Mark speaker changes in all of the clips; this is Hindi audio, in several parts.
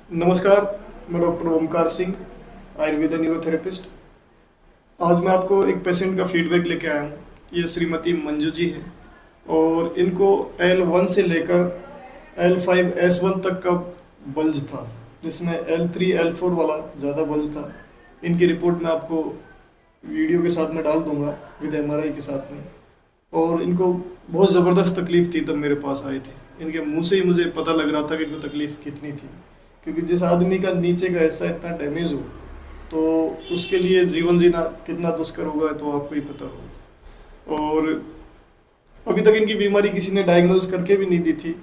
Speaker 1: नमस्कार, मैं डॉक्टर ओमकार सिंह, आयुर्वेदा न्यूरोथेरेपिस्ट। आज मैं आपको एक पेशेंट का फीडबैक लेके आया हूँ। ये श्रीमती मंजू जी है और इनको L1 से लेकर L5S1 तक का बल्ज था, जिसमें L3 L4 वाला ज़्यादा बल्ज था। इनकी रिपोर्ट मैं आपको वीडियो के साथ में डाल दूंगा विद MRI के साथ में। और इनको बहुत ज़बरदस्त तकलीफ़ थी, तब मेरे पास आए थे। इनके मुंह से ही मुझे पता लग रहा था कि इनको तकलीफ़ कितनी थी, क्योंकि जिस आदमी का नीचे का हिस्सा इतना डैमेज हो तो उसके लिए जीवन जीना कितना दुष्कर होगा तो आपको ही पता होगा। और अभी तक इनकी बीमारी किसी ने डायग्नोज करके भी नहीं दी थी,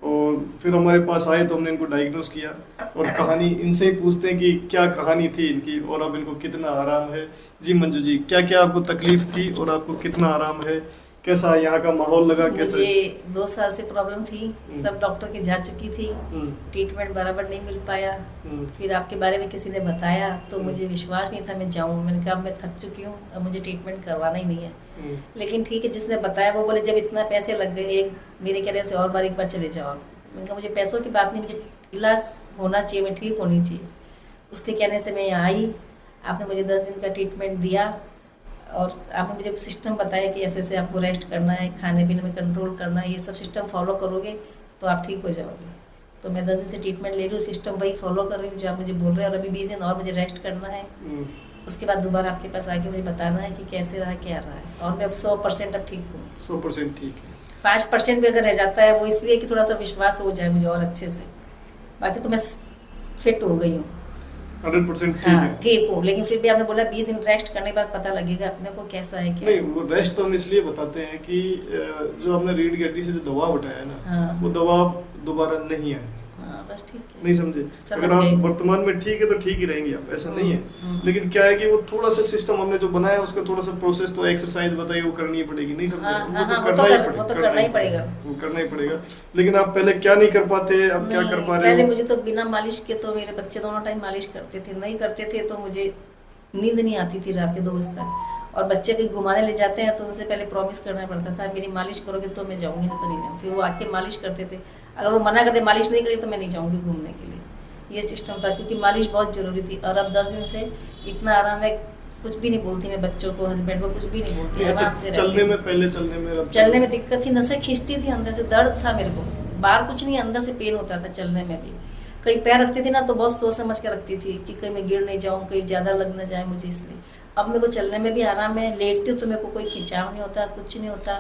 Speaker 1: और फिर हमारे पास आए तो हमने इनको डायग्नोज किया और कहानी इनसे ही पूछते हैं कि क्या कहानी थी इनकी और अब इनको कितना आराम है। जी मंजू जी, क्या क्या आपको तकलीफ थी और आपको कितना आराम है? कैसा यहाँ का माहौल लगा? कैसे?
Speaker 2: मुझे 2 साल से प्रॉब्लम थी, सब डॉक्टर के जा चुकी थी, ट्रीटमेंट बराबर नहीं मिल पाया। फिर आपके बारे में किसी ने बताया तो मुझे विश्वास नहीं था मैं जाऊँ। मैंने कहा मैं थक चुकी हूँ, अब मुझे ट्रीटमेंट करवाना ही नहीं है। लेकिन ठीक है, जिसने बताया वो बोले जब इतना पैसे लग गए, एक मेरे कहने से और बार एक बार चले जाओ। मैंने कहा मुझे पैसों की बात नहीं, मुझे इलाज होना चाहिए, मैं ठीक होनी चाहिए। उसके कहने से मैं यहाँ आई, आपने मुझे 10 दिन का ट्रीटमेंट दिया और आपने मुझे सिस्टम बताया कि ऐसे ऐसे आपको रेस्ट करना है, खाने पीने में कंट्रोल करना है, ये सब सिस्टम फॉलो करोगे तो आप ठीक हो जाओगे। तो मैं 10 दिन से ट्रीटमेंट ले रही हूँ, सिस्टम वही फॉलो कर रही हूँ जो आप मुझे बोल रहे हैं। और अभी 20 दिन और मुझे रेस्ट करना है, उसके बाद दोबारा आपके पास आके मुझे बताना है कि कैसे रहा क्या रहा है। और मैं अब 100% अब ठीक हूँ।
Speaker 1: 100% ठीक है।
Speaker 2: 5% भी अगर रह जाता है वो इसलिए कि थोड़ा सा विश्वास हो जाए मुझे और अच्छे से, बाकी तो मैं फिट हो गई हूँ,
Speaker 1: 100% ठीक है।
Speaker 2: ठीक हूँ। लेकिन फिर भी आपने बोला 20 दिन रेस्ट करने के बाद पता लगेगा अपने को कैसा है क्या।
Speaker 1: नहीं, वो रेस्ट तो हम इसलिए बताते हैं कि जो हमने रीढ़ की हड्डी से जो दवा उठाया है ना, वो दवा दोबारा नहीं है।
Speaker 2: बस ठीक है।
Speaker 1: नहीं समझे? अगर आप वर्तमान में ठीक है तो ठीक ही रहेंगे आप, ऐसा नहीं है। लेकिन क्या है कि वो थोड़ा सा सिस्टम हमने जो बनाया उसका थोड़ा सा प्रोसेस, तो एक्सरसाइज बताइए वो करनी पड़ेगी। नहीं समझे?
Speaker 2: वो तो करना ही पड़ेगा,
Speaker 1: वो करना ही पड़ेगा। लेकिन आप पहले क्या नहीं कर पाते, अब क्या कर पा रहे हो?
Speaker 2: पहले मुझे तो बिना मालिश के तो मेरे बच्चे दोनों टाइम मालिश करते थे, नहीं करते थे तो मुझे नींद नहीं आती थी रात के 2 बजे तक। और बच्चे कहीं घुमाने ले जाते हैं तो उनसे पहले प्रॉमिस करना पड़ता था मेरी मालिश करोगे तो मैं जाऊंगी, नहीं तो नहीं जाऊँगी। फिर वो आके मालिश करते थे, अगर वो मना करते मालिश नहीं करी तो मैं नहीं जाऊँगी घूमने के लिए। ये सिस्टम था, क्योंकि मालिश बहुत ज़रूरी थी। और अब 10 दिन से इतना आराम है, कुछ भी नहीं बोलती मैं बच्चों को, हस्बैंड को कुछ भी नहीं बोलती। आराम से
Speaker 1: चलने में, पहले
Speaker 2: चलने में दिक्कत थी, नसें खींचती थी, अंदर से दर्द था मेरे को, बाहर कुछ नहीं, अंदर से पेन होता था चलने में भी। कहीं पैर रखती थी ना तो बहुत सोच समझ के रखती थी कि कहीं मैं गिर नहीं जाऊँ, कहीं ज़्यादा लग ना जाए मुझे, इसलिए अब मेरे को चलने में भी आराम है। लेटती हूँ तो मेरे को कोई खिंचाव नहीं होता, कुछ नहीं होता।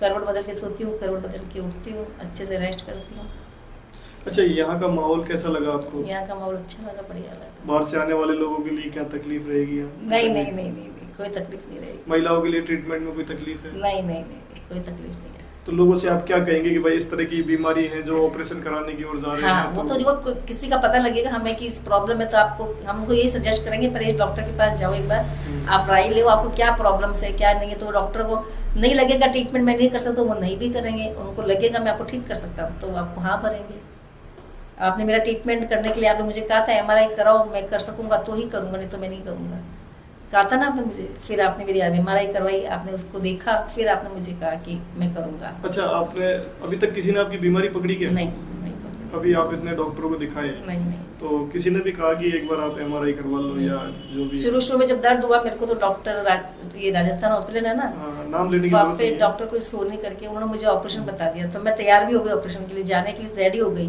Speaker 2: करवट बदल के सोती हूँ, करवट बदल के उठती हूँ, अच्छे से रेस्ट करती हूँ।
Speaker 1: अच्छा, यहाँ का माहौल कैसा लगा आपको?
Speaker 2: यहाँ का माहौल अच्छा लगा, बढ़िया लगा।
Speaker 1: बाहर से आने वाले लोगों के लिए क्या तकलीफ रहेगी?
Speaker 2: नहीं, कोई तकलीफ नहीं रहेगी।
Speaker 1: महिलाओं के लिए ट्रीटमेंट में कोई तकलीफ है?
Speaker 2: नहीं, कोई तकलीफ नहीं है।
Speaker 1: तो लोगों से आप क्या कहेंगे कि भाई इस तरह की बीमारी है जो ऑपरेशन कराने की ओर जा रहे हैं?
Speaker 2: वो तो जो किसी का पता लगेगा हमें कि इस प्रॉब्लम है तो आपको हम उनको यही सजेस्ट करेंगे पहले डॉक्टर के पास जाओ, एक बार आप राय ले, आपको क्या प्रॉब्लम्स है क्या नहीं है। तो डॉक्टर को नहीं लगेगा ट्रीटमेंट मैं नहीं कर सकता, वो नहीं भी करेंगे। उनको लगेगा मैं आपको ठीक कर सकता हूँ तो आपको हाँ भरेंगे। आपने मेरा ट्रीटमेंट करने के लिए आपने मुझे कहा था MRI कराओ, मैं कर सकूँगा तो ही करूँगा, नहीं तो मैं नहीं करूँगा, कहा था ना आपने मुझे। फिर आपने मेरी MRI करवाई, आपने उसको देखा, फिर आपने मुझे कहा कि मैं करूँगा।
Speaker 1: अच्छा, आपने अभी तक किसी ने आपकी बीमारी पकड़ी क्या?
Speaker 2: नहीं।
Speaker 1: अभी आप इतने डॉक्टरों को दिखाए?
Speaker 2: नहीं।
Speaker 1: तो किसी ने भी कहा कि एक बार आप MRI करवा लो या जो भी?
Speaker 2: शुरू में जब दर्द हुआ मेरे को तो डॉक्टर ये राजस्थान हॉस्पिटल है ना,
Speaker 1: नाम लेने की
Speaker 2: वहाँ पे डॉक्टर को फोन नहीं करके उन्होंने मुझे ऑपरेशन बता दिया। तो मैं तैयार भी हो गई ऑपरेशन के लिए, जाने के लिए रेडी हो गई।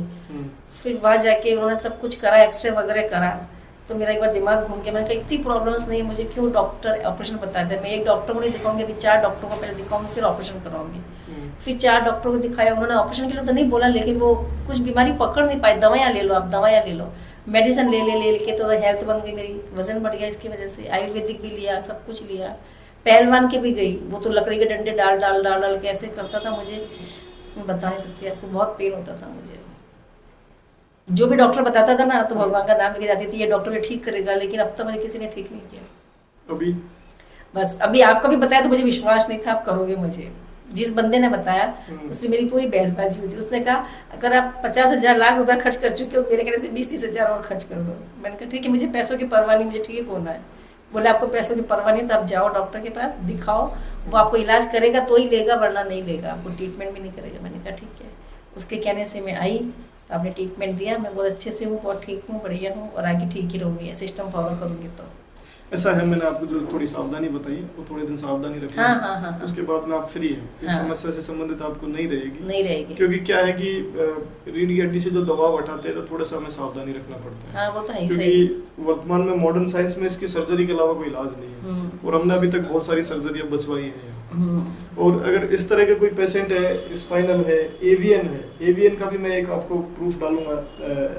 Speaker 2: फिर वहाँ जाके उन्होंने सब कुछ करा, एक्सरे वगैरह करा, तो मेरा एक बार दिमाग घूम के मैंने कहा इतनी प्रॉब्लम्स नहीं है, मुझे क्यों डॉक्टर ऑपरेशन बताते हैं। मैं एक डॉक्टर को नहीं दिखाऊंगी, अभी 4 डॉक्टरों को पहले दिखाऊंगी फिर ऑपरेशन कराऊंगी। फिर 4 डॉक्टरों को दिखाया, उन्होंने ऑपरेशन के लिए तो नहीं बोला, लेकिन वो कुछ बीमारी पकड़ नहीं पाए। दवाइयाँ ले लो, आप दवाइयाँ ले लो, मेडिसिन ले के तो हेल्थ बन गई मेरी, वजन बढ़ गया इसकी वजह से। आयुर्वेदिक भी लिया, सब कुछ लिया, पहलवान के भी गई, वो तो लकड़ी के डंडे डाल के ऐसे करता था, मुझे मैं बता नहीं सकती आपको, बहुत पेन होता था मुझे। जो भी डॉक्टर बताता था ना तो भगवान का नाम लेके जाती थी ये डॉक्टर ठीक करेगा, लेकिन अब तक मुझे किसी ने ठीक नहीं किया।
Speaker 1: अभी
Speaker 2: बस अभी आपको भी बताया तो मुझे विश्वास नहीं था आप करोगे। मुझे जिस बंदे ने बताया उससे मेरी पूरी बहसबाजी हुई थी। उसने कहा अगर आप 50,000 लाख रुपया खर्च कर चुके हो, मेरे कहने से 20-30 हज़ार और खर्च कर दो। मैंने कहा ठीक है, मुझे पैसों की परवाह नहीं, मुझे ठीक होना है। बोले आपको पैसों की परवाह नहीं तो आप जाओ डॉक्टर के पास दिखाओ, वो आपको इलाज करेगा तो ही लेगा, वरना नहीं लेगा, आपको ट्रीटमेंट भी नहीं करेगा। मैंने कहा ठीक है। उसके कहने से मैं आई, आपने ट्रीटमेंट दिया, मैं बहुत अच्छे से हूँ, बहुत ठीक हूँ, बढ़िया हूँ और आगे ठीक ही रहूँगी, सिस्टम फॉलो करूँगी तो।
Speaker 1: ऐसा है, मैंने आपको जो थोड़ी सावधानी बताई वो थोड़े दिन सावधानी रखिए।
Speaker 2: हाँ।
Speaker 1: उसके बाद में आप फ्री हैं, इस
Speaker 2: हाँ।
Speaker 1: समस्या से संबंधित आपको नहीं रहेगी।
Speaker 2: नहीं।
Speaker 1: क्योंकि क्या है कि रीढ़ की हड्डी से जो दबाव हटाते हैं तो थोड़ा सा हमें सावधानी रखना पड़ता है।
Speaker 2: हाँ, वो तो है ही
Speaker 1: क्योंकि
Speaker 2: सही।
Speaker 1: वर्तमान में मॉडर्न साइंस में इसकी सर्जरी के अलावा कोई इलाज नहीं है और हमने अभी तक बहुत सारी सर्जरी बचवाई है। और अगर इस तरह के कोई पेशेंट है, स्पाइनल है, एवीएन का भी मैं एक आपको प्रूफ डालूंगा,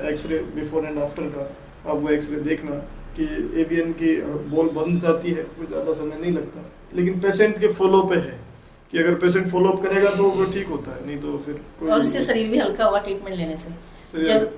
Speaker 1: एक्सरे बिफोर एंड आफ्टर का, आप वो एक्सरे देखना कि एवीएन की बॉल बंद जाती है, कोई ज़्यादा समय नहीं लगता, लेकिन पेशेंट के फॉलो पे है कि अगर पेशेंट फॉलो अप करेगा तो वो ठीक होता है, नहीं तो फिर कोई।
Speaker 2: और उससे शरीर भी हल्का हुआ ट्रीटमेंट लेने से। जब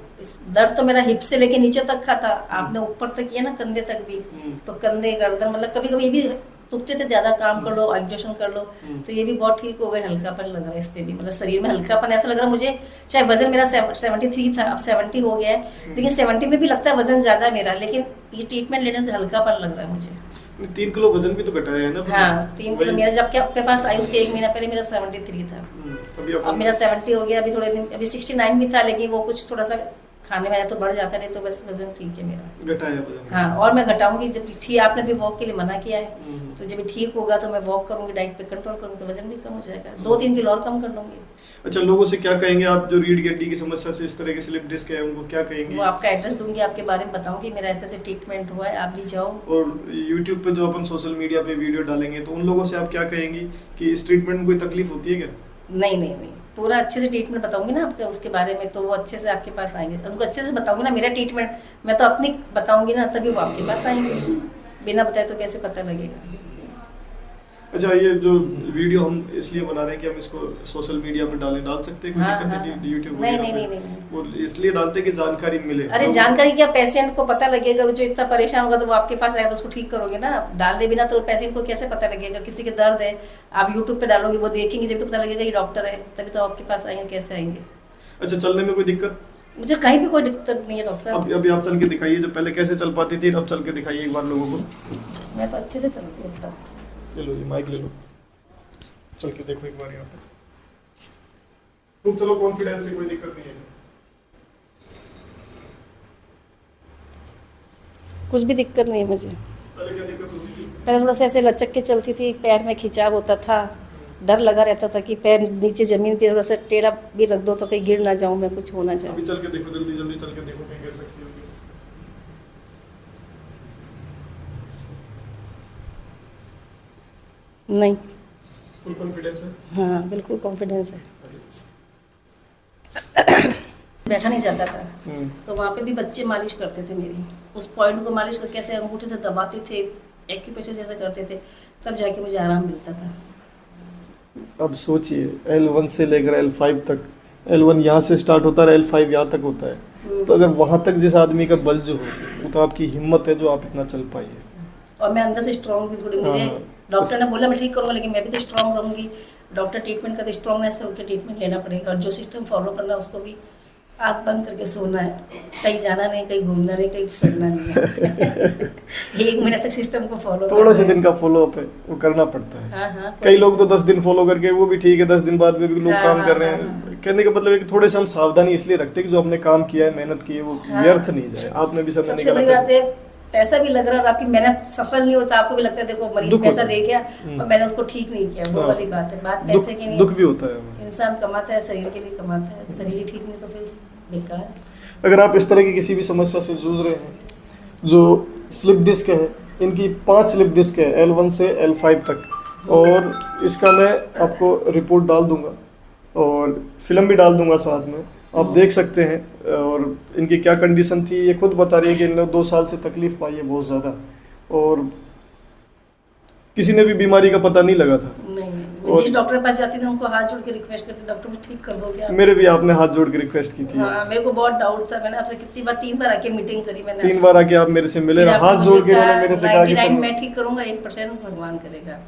Speaker 2: दर्द तो मेरा हिप से लेके नीचे तक का था, आपने ऊपर तक किया ना, कंधे तक भी, तो कंधे गर्दन मतलब कभी कभी ये भी दुखते थे, ज्यादा काम कर लो, एग्जॉशन कर लो, तो ये भी बहुत ठीक हो गए, हल्कापन लग रहा है इस पे भी, मतलब शरीर में हल्कापन ऐसा लग रहा है मुझे। चाहे वजन मेरा 73 था, अब 70 हो गया है, लेकिन 70 में भी लगता है वजन ज्यादा मेरा, लेकिन ये ट्रीटमेंट लेने से हल्कापन लग रहा है मुझे।
Speaker 1: 3 किलो वजन भी तो घटाया है ना?
Speaker 2: हाँ, 3 किलो मेरा, जब आपके पास आई उसके 1 महीना पहले मेरा 73 था, अब मेरा 70 हो गया। अभी थोड़े दिन, अभी 69 भी था, लेकिन वो कुछ थोड़ा सा खाने में आया तो बढ़ जाता, नहीं तो बस वजन ठीक है मेरा,
Speaker 1: घटाया वजन।
Speaker 2: हाँ, और मैं घटाऊंगी जब ठीक। आपने भी वॉक के लिए मना किया है, तो जब ठीक होगा तो मैं वॉक करूंगी, डाइट पे कंट्रोल करूंगी, तो वजन भी कम हो जाएगा, 2-3 किलो और कम कर लूंगी।
Speaker 1: अच्छा, लोगों से क्या कहेंगे आप जो रीढ़ की हड्डी की समस्या से इस तरह के स्लिप डिस्क है, उनको क्या कहेंगे?
Speaker 2: वो आपका एड्रेस दूंगी, आपके बारे में बताऊंगी, मेरा ऐसे ट्रीटमेंट हुआ है, आप भी जाओ।
Speaker 1: और यूट्यूब पे जो अपन सोशल मीडिया पे वीडियो डालेंगे तो उन लोगों से आप क्या कहेंगी कि इस ट्रीटमेंट में कोई तकलीफ होती है क्या?
Speaker 2: नहीं, पूरा अच्छे से ट्रीटमेंट बताऊंगी ना आपके उसके बारे में, तो वो अच्छे से आपके पास आएंगे, उनको अच्छे से बताऊंगी ना मेरा ट्रीटमेंट, मैं तो अपनी बताऊंगी ना, तभी वो आपके पास आएंगे, बिना बताए तो कैसे पता लगेगा।
Speaker 1: अच्छा, ये जो वीडियो हम इसलिए बना रहे हैं कि हम इसको सोशल मीडिया पे डाल सकते हैं, कोई
Speaker 2: हाँ,
Speaker 1: दिक्कत
Speaker 2: हाँ,
Speaker 1: है यूट्यूब?
Speaker 2: नहीं।
Speaker 1: वो इसलिए डालते हैं कि जानकारी मिले।
Speaker 2: अरे जानकारी क्या, पेशेंट को पता लगेगा, जो इतना परेशान होगा तो वो आपके पास आएगा तो उसको ठीक करोगे ना। डालने बिना तो पेशेंट को कैसे पता लगेगा, किसी के दर्द है, आप यूट्यूब पे डालोगे, वो देखेंगे जब तो पता लगेगा ये डॉक्टर है, तभी तो आपके पास आएंगे, कैसे आएंगे?
Speaker 1: अच्छा, चलने में कोई दिक्कत?
Speaker 2: मुझे कहीं भी कोई दिक्कत नहीं है डॉक्टर साहब।
Speaker 1: अभी आप चल के दिखाइए, जो पहले कैसे चल पाती थी, अब चल के दिखाइए एक बार लोगों को।
Speaker 2: मैं तो अच्छे से चलती हूँ।
Speaker 1: ले लो, ये माइक ले लो, चल के देखो एक बार यहाँ पे। तुम चलो, कॉन्फिडेंस से, कोई दिक्कत नहीं है।
Speaker 2: कुछ भी दिक्कत नहीं है मुझे।
Speaker 1: पहले क्या दिक्कत होती थी?
Speaker 2: पहले थोड़ा सा ऐसे लचक के चलती थी, पैर में खिंचाव होता था, डर लगा रहता था कि पैर नीचे जमीन पे थोड़ा सा टेढ़ा भी रख दो तो कहीं गिर ना जाऊं मैं, कुछ हो ना जाए।
Speaker 1: अभी चल के देखो, जल्दी चल के देखो कहीं गिर सकती होगी।
Speaker 2: नहीं।
Speaker 1: फुल कॉन्फिडेंस है?
Speaker 2: हाँ, बिल्कुल कॉन्फिडेंस है। बैठा नहीं जाता था, तो वहाँ पे भी बच्चे मालिश करते थे मेरी, उस पॉइंट को मालिश करके ऐसे अंगूठे से दबाते थे, एक्यूप्रेशर जैसा करते थे, तब जाके मुझे आराम मिलता था।
Speaker 1: अब सोचिए, L1 से लेकर L5 तक, L1 यहाँ से स्टार्ट होता है, L5 यहाँ तक होता है, तो अगर वहाँ तक जिस आदमी का बल जो हो, वो तो आपकी हिम्मत है जो आप इतना चल पाई है।
Speaker 2: और मैं अंदर से स्ट्रॉन्ग भी थोड़ी, मुझे डॉक्टर ने बोला मैं ठीक करूँगा, लेकिन मैं भी तो स्ट्रॉन्ग रहूँगी। डॉक्टर ट्रीटमेंट करते स्ट्रॉन्गनेस से होकर ट्रीटमेंट लेना पड़ेगा, और जो सिस्टम फॉलो करना है उसको भी आँख बंद करके सोना है, कहीं जाना नहीं, कहीं घूमना नहीं, कहीं फिरना नहीं है। 1 महीने तक सिस्टम को फॉलो,
Speaker 1: थोड़ा से दिन का फॉलो अप है, वो करना पड़ता है।
Speaker 2: हाँ,
Speaker 1: कई लोग तो 10 दिन फॉलो करके वो भी ठीक है, 10 दिन बाद में भी लोग काम कर रहे हैं। कहने का मतलब है कि थोड़े से हम सावधानी इसलिए रखते हैं कि जो आपने काम किया है, मेहनत की है, वो व्यर्थ नहीं जाए। आपने भी समय
Speaker 2: सबसे बड़ी बात है, पैसा भी लग रहा है और आपकी मेहनत सफल नहीं होता, आपको भी लगता है देखो मरीज पैसा दे गया और मैंने उसको ठीक नहीं किया, वो वाली बात है। बात पैसे की नहीं,
Speaker 1: दुख भी होता है।
Speaker 2: इंसान कमाता है, शरीर के लिए कमाता है, शरीर ही ठीक नहीं तो फिर बेकार है।
Speaker 1: अगर आप इस तरह की किसी भी समस्या से जूझ रहे हैं, जो स्लिप डिस्क है, इनकी 5 स्लिप डिस्क है, L1 से L5 तक, और इसका मैं आपको रिपोर्ट डाल दूंगा और फिल्म भी डाल दूंगा साथ में, आप देख सकते हैं। और इनकी क्या कंडीशन थी, ये खुद बता रही है कि इन्होंने 2 साल से तकलीफ पाई है बहुत ज़्यादा, और किसी ने भी बीमारी का पता नहीं लगा था।
Speaker 2: नहीं, जिस डॉक्टर के पास जाती थी उनको हाथ जोड़ के रिक्वेस्ट करती, डॉक्टर मुझे ठीक कर दो क्या?
Speaker 1: मेरे भी आपने हाथ जोड़ के रिक्वेस्ट की थी।
Speaker 2: हाँ, मेरे को बहुत डाउट था, मैंने आपसे कितनी बार, 3 बार आके मीटिंग करी मैंने,
Speaker 1: 3 बार आके आप मेरे से मिले, हाथ जोड़ के मेरे से कहा कि
Speaker 2: 99 मैं ठीक करूंगा, 1% भगवान करेगा।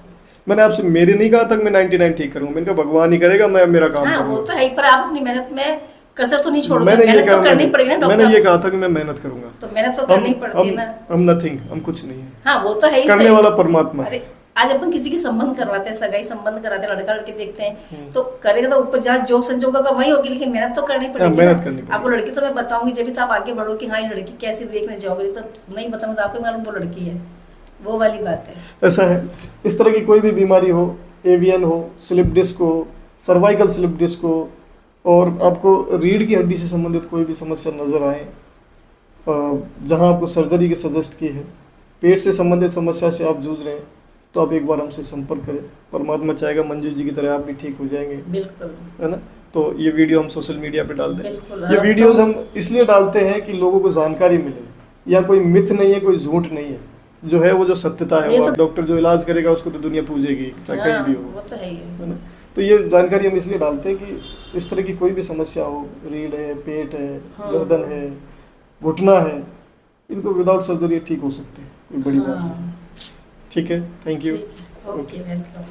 Speaker 1: मैंने आपसे मेरे नहीं कहा तक मैं 99 ठीक करूंगा, मैंने कहा भगवान ही करेगा, मैं मेरा काम
Speaker 2: करूंगा। वो तो है, पर आप अपनी मेहनत में कसर तो नहीं छोड़ोगे,
Speaker 1: मेहनत
Speaker 2: तो करनी पड़ेगी ना डॉक्टर साहब।
Speaker 1: मैंने ये कहा था कि मैं मेहनत करूंगा,
Speaker 2: तो मेहनत तो करनी पड़ती है ना।
Speaker 1: हम नथिंग, हम कुछ नहीं है।
Speaker 2: हाँ, वो तो है ही,
Speaker 1: करने वाला परमात्मा।
Speaker 2: अरे आज अपन किसी के संबंध करवाते हैं, सगाई संबंध कराते हैं, लड़का लड़की देखते हैं, तो करेगा तो ऊपर जहाँ जो संजोग होगा वही होगी, लेकिन मेहनत तो करनी पड़ेगी
Speaker 1: मेहनत
Speaker 2: ना।
Speaker 1: करनी पड़ेगी।
Speaker 2: आपको लड़की तो मैं बताऊंगी जब भी तो आप आगे बढ़ो कि हाँ ये लड़की कैसी देखने जाओगे, तो नहीं बताऊंगा तो आपको मालूम वो लड़की है, वो वाली बात है।
Speaker 1: ऐसा है, इस तरह की कोई भी बीमारी हो, एवियन हो, स्लिप डिस्क हो, सर्वाइकल स्लिप डिस्क हो, और आपको रीढ़ की हड्डी से संबंधित कोई भी समस्या नजर आए, जहां आपको सर्जरी की सजेस्ट की है, पेट से संबंधित समस्या से आप जूझ रहे हैं, तो आप एक बार हमसे संपर्क करें। परमात्मा चाहेगा मंजू जी की तरह आप भी ठीक हो जाएंगे,
Speaker 2: बिल्कुल,
Speaker 1: है ना। तो ये वीडियो हम सोशल मीडिया पे डाल दें।
Speaker 2: बिल्कुल।
Speaker 1: ये वीडियोस हम इसलिए डालते हैं कि लोगों को जानकारी मिले, या कोई मिथ नहीं है, कोई झूठ नहीं है, जो है वो जो सत्यता है,
Speaker 2: ये
Speaker 1: वो
Speaker 2: तो-
Speaker 1: डॉक्टर जो इलाज करेगा उसको तो दुनिया पूजेगी, चाहे कहीं भी हो,
Speaker 2: वो तो है ही है।
Speaker 1: है ना। तो ये जानकारी हम इसलिए डालते हैं कि इस तरह की कोई भी समस्या हो, रीढ़ है, पेट है, गर्दन है, घुटना है, इनको विदाउट सर्जरी ठीक हो सकते हैं, कोई बड़ी बात नहीं। ठीक है, थैंक यू।
Speaker 2: ठीक है, ओके, वेलकम।